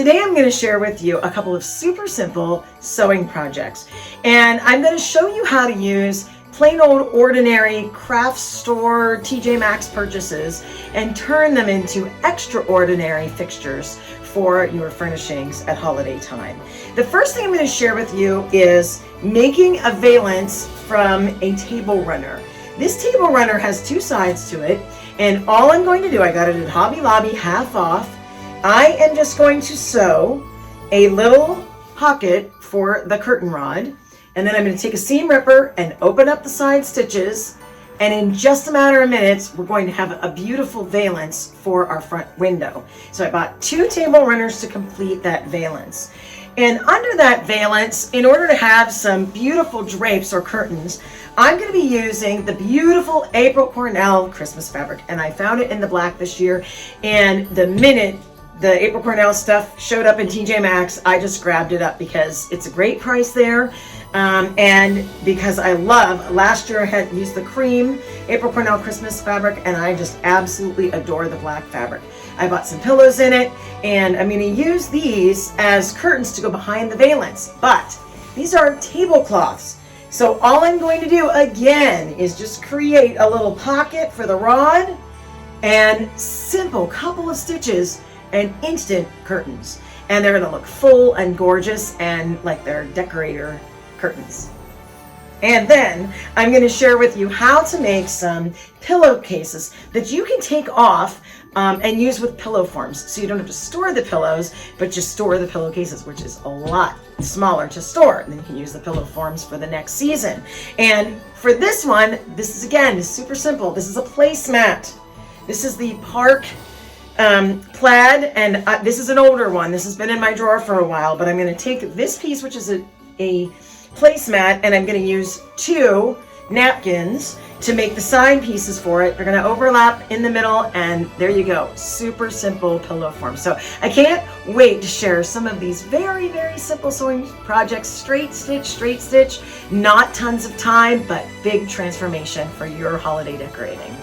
Today I'm going to share with you a couple of super simple sewing projects, and I'm going to show you how to use plain old ordinary craft store TJ Maxx purchases and turn them into extraordinary fixtures for your furnishings at holiday time. The first thing I'm going to share with you is making a valance from a table runner. This table runner has two sides to it, and all I'm going to do, I got it at Hobby Lobby half off. I am just going to sew a little pocket for the curtain rod, and then I'm going to take a seam ripper and open up the side stitches, and in just a matter of minutes we're going to have a beautiful valance for our front window. So I bought two table runners to complete that valance. And under that valance, in order to have some beautiful drapes or curtains, I'm going to be using the beautiful April Cornell Christmas fabric, and I found it in the black this year, and the minute the April Cornell stuff showed up in TJ Maxx, I just grabbed it up because it's a great price there. And because I love, last year I had used the cream April Cornell Christmas fabric, and I just absolutely adore the black fabric. I bought some pillows in it, and I'm going to use these as curtains to go behind the valance, but these are tablecloths. So all I'm going to do again is just create a little pocket for the rod and simple couple of stitches and instant curtains, and they're going to look full and gorgeous and like they're decorator curtains. And then I'm going to share with you how to make some pillowcases that you can take off and use with pillow forms, so you don't have to store the pillows, but just store the pillowcases, which is a lot smaller to store, and then you can use the pillow forms for the next season. And for this one, this is again super simple. This is a placemat. This is the Park plaid, and this is an older one. This has been in my drawer for a while, but I'm going to take this piece, which is a placemat, and I'm going to use two napkins to make the side pieces for it. They're going to overlap in the middle, and there you go. Super simple pillow form. So I can't wait to share some of these very, very simple sewing projects. Straight stitch, not tons of time, but big transformation for your holiday decorating.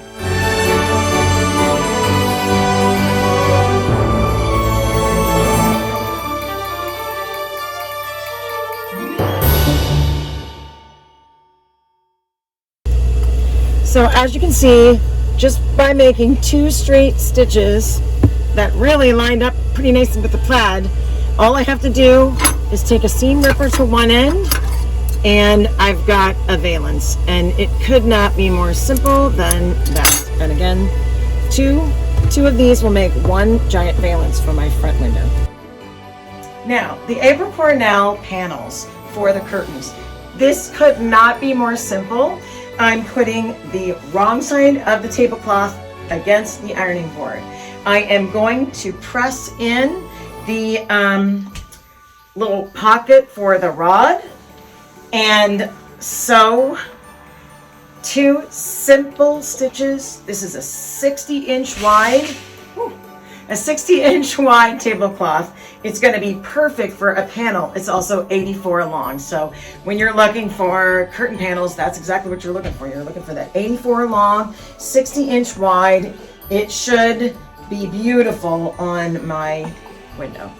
So as you can see, just by making two straight stitches that really lined up pretty nicely with the plaid, all I have to do is take a seam ripper to one end, and I've got a valance. And it could not be more simple than that. And again, two of these will make one giant valance for my front window. Now, the April Cornell panels for the curtains. This could not be more simple. I'm putting the wrong side of the tablecloth against the ironing board. I am going to press in the little pocket for the rod and sew two simple stitches. This is a 60-inch wide, a 60-inch wide tablecloth. It's going to be perfect for a panel. It's also 84 long. So when you're looking for curtain panels, that's exactly what you're looking for. You're looking for that 84 long, 60-inch wide. It should be beautiful on my window.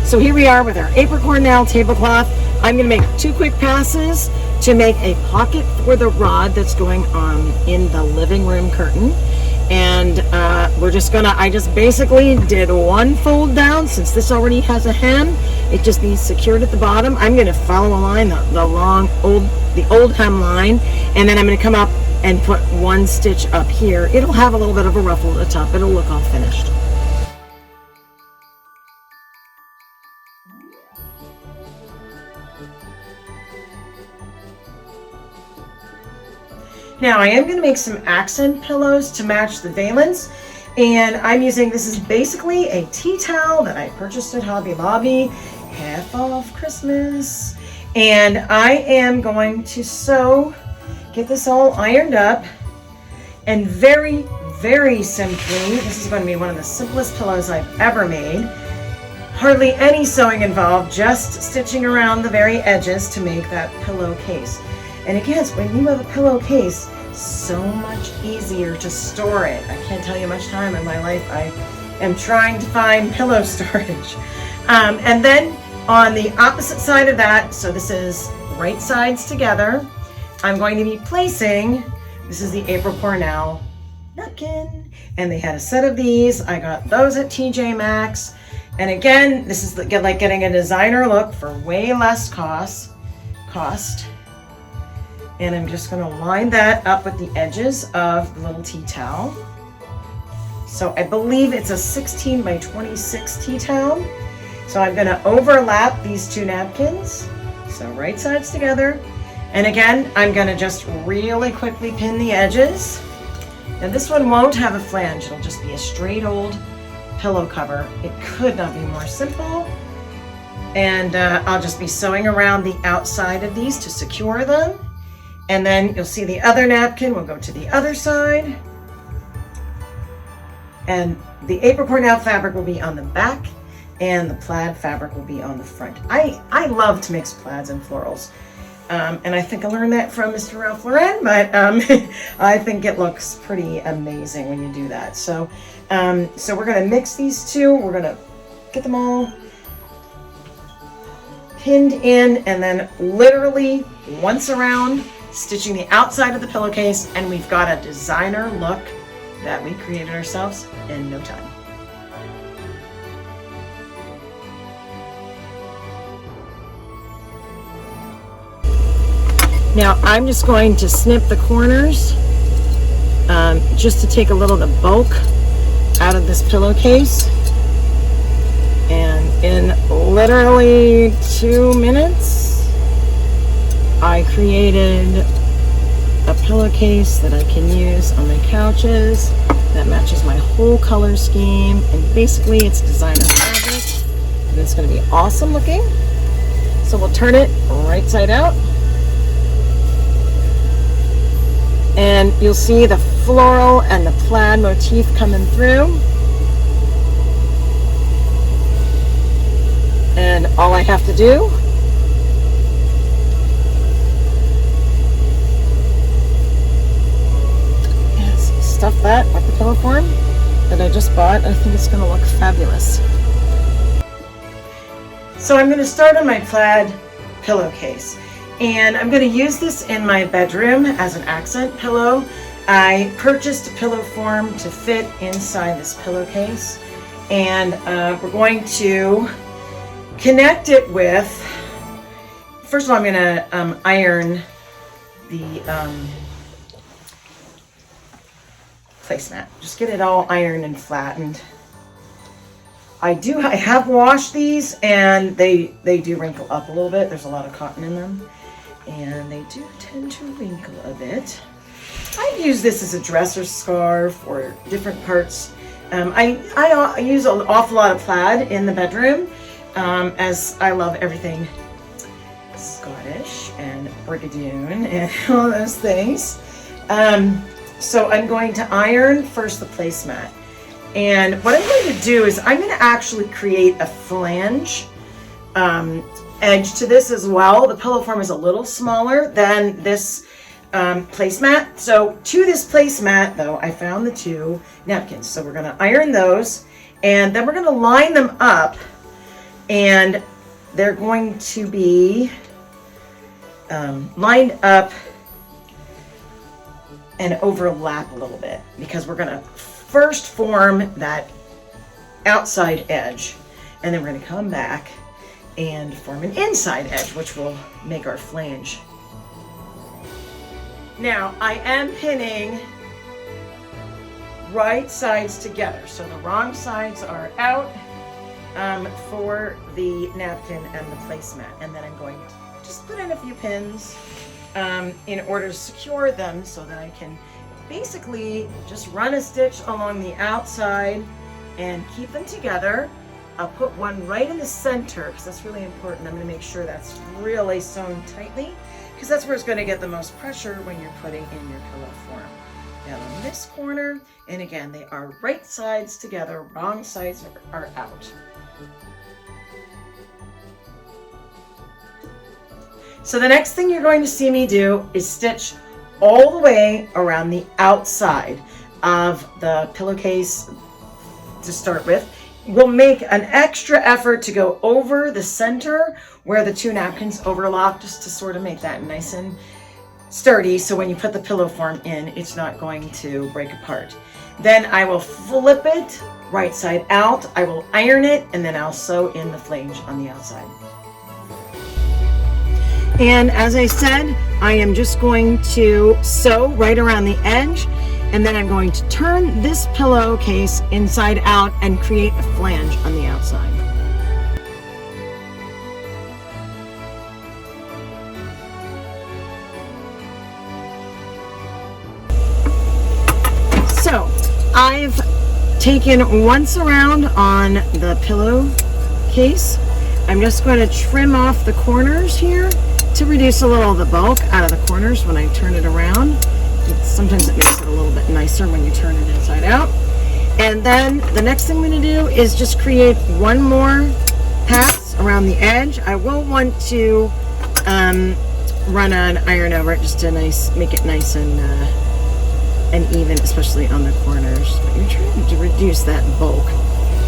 So here we are with our April Cornell tablecloth. I'm going to make two quick passes to make a pocket for the rod that's going on in the living room curtain. And I just basically did one fold down. Since this already has a hem, it just needs secured at the bottom. I'm going to follow a line, the old hem line, and then I'm going to come up and put one stitch up here. It'll have a little bit of a ruffle at the top. It'll look all finished. Now I am going to make some accent pillows to match the valance, and I'm using, this is basically a tea towel that I purchased at Hobby Lobby, half off Christmas, and I am going to get this all ironed up, and very, very simply, this is going to be one of the simplest pillows I've ever made. Hardly any sewing involved, just stitching around the very edges to make that pillowcase. And again, when you have a pillowcase, so much easier to store it. I can't tell you much time in my life I am trying to find pillow storage. And then on the opposite side of that, so this is right sides together, I'm going to be placing, this is the April Cornell napkin, and they had a set of these. I got those at TJ Maxx. And again, this is like getting a designer look for way less cost. And I'm just going to line that up with the edges of the little tea towel. So I believe it's a 16 by 26 tea towel. So I'm going to overlap these two napkins. So right sides together. And again, I'm going to just really quickly pin the edges. Now this one won't have a flange. It'll just be a straight old pillow cover. It could not be more simple. And I'll just be sewing around the outside of these to secure them. And then you'll see the other napkin will go to the other side. And the April Cornell fabric will be on the back and the plaid fabric will be on the front. I love to mix plaids and florals. And I think I learned that from Mr. Ralph Lauren, but I think it looks pretty amazing when you do that. So, so we're gonna mix these two. We're gonna get them all pinned in and then literally once around, stitching the outside of the pillowcase, and we've got a designer look that we created ourselves in no time. Now I'm just going to snip the corners just to take a little of the bulk out of this pillowcase. And in literally 2 minutes, I created a pillowcase that I can use on my couches that matches my whole color scheme. And basically it's designer fabric and it's going to be awesome looking. So we'll turn it right side out. And you'll see the floral and the plaid motif coming through. And all I have to do is stuff that with the pillow form that I just bought. I think it's going to look fabulous. So I'm going to start on my plaid pillowcase. And I'm going to use this in my bedroom as an accent pillow. I purchased a pillow form to fit inside this pillowcase. And we're going to connect it with, first of all, I'm going to iron the placemat. Just get it all ironed and flattened. I have washed these and they do wrinkle up a little bit. There's a lot of cotton in them. And they do tend to wrinkle a bit. I use this as a dresser scarf or different parts. I use an awful lot of plaid in the bedroom as I love everything Scottish and Brigadoon and all those things. So I'm going to iron first the placemat. And what I'm going to do is I'm going to actually create a flange edge to this as well. The pillow form is a little smaller than this placemat. So to this placemat though, I found the two napkins. So we're going to iron those and then we're going to line them up and they're going to be lined up and overlap a little bit because we're going to first form that outside edge and then we're going to come back and form an inside edge, which will make our flange. Now I am pinning right sides together, so the wrong sides are out for the napkin and the placemat, and then I'm going to just put in a few pins in order to secure them so that I can basically just run a stitch along the outside and keep them together. I'll put one right in the center because that's really important. I'm going to make sure that's really sewn tightly because that's where it's going to get the most pressure when you're putting in your pillow form. Down on this corner, and again, they are right sides together, wrong sides are out. So the next thing you're going to see me do is stitch all the way around the outside of the pillowcase to start with. We'll make an extra effort to go over the center where the two napkins overlap, just to sort of make that nice and sturdy, so when you put the pillow form in, it's not going to break apart. Then I will flip it right side out, I will iron it, and then I'll sew in the flange on the outside. And as I said, I am just going to sew right around the edge, and then I'm going to turn this pillowcase inside out and create a flange on the outside. So I've taken once around on the pillowcase. I'm just going to trim off the corners here to reduce a little of the bulk out of the corners when I turn it around. Sometimes it makes it a little bit nicer when you turn it inside out. And then the next thing I'm going to do is just create one more pass around the edge. I will want to run an iron over it just to make it nice and even, especially on the corners. But you're trying to reduce that bulk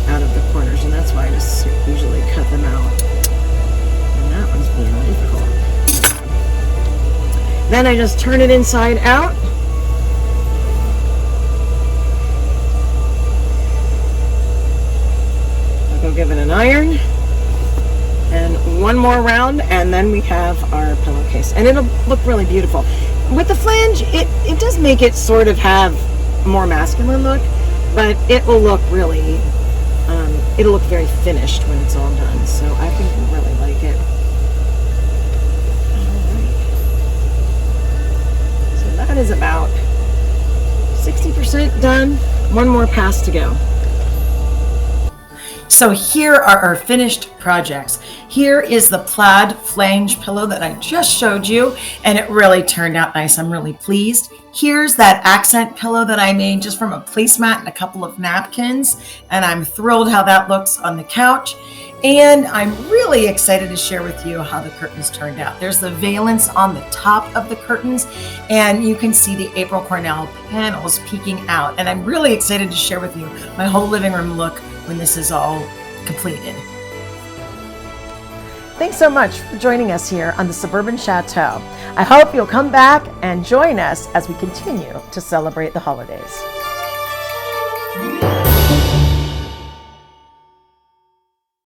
out of the corners, and that's why I just usually cut them out. And that one's being difficult. Then I just turn it inside out. I'll go give it an iron. And one more round, and then we have our pillowcase. And it'll look really beautiful. With the flange, it does make it sort of have a more masculine look, but it will look really, it'll look very finished when it's all done. So I think you'll really like it. That is about 60% done. One more pass to go. So here are our finished projects. Here is the plaid flange pillow that I just showed you, and it really turned out nice. I'm really pleased. Here's that accent pillow that I made just from a placemat and a couple of napkins, and I'm thrilled how that looks on the couch. And I'm really excited to share with you how the curtains turned out. There's the valance on the top of the curtains, and you can see the April Cornell panels peeking out. And I'm really excited to share with you my whole living room look when this is all completed. Thanks so much for joining us here on the Suburban Chateau. I hope you'll come back and join us as we continue to celebrate the holidays.